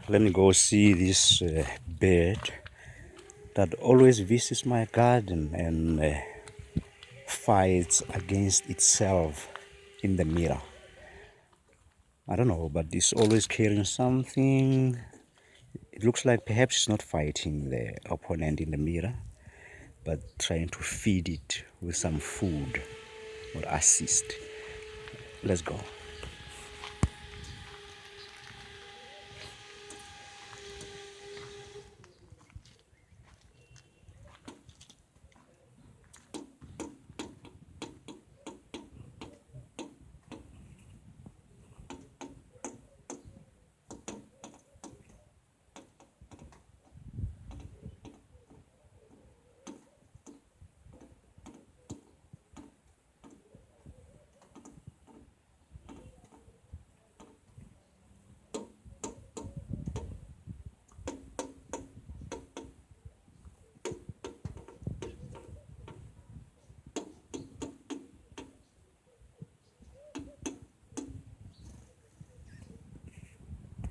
Let me go see this bird that always visits my garden and fights against itself in the mirror. I don't know, but it's always carrying something. It looks like perhaps it's not fighting the opponent in the mirror, but trying to feed it with some food or assist. Let's go.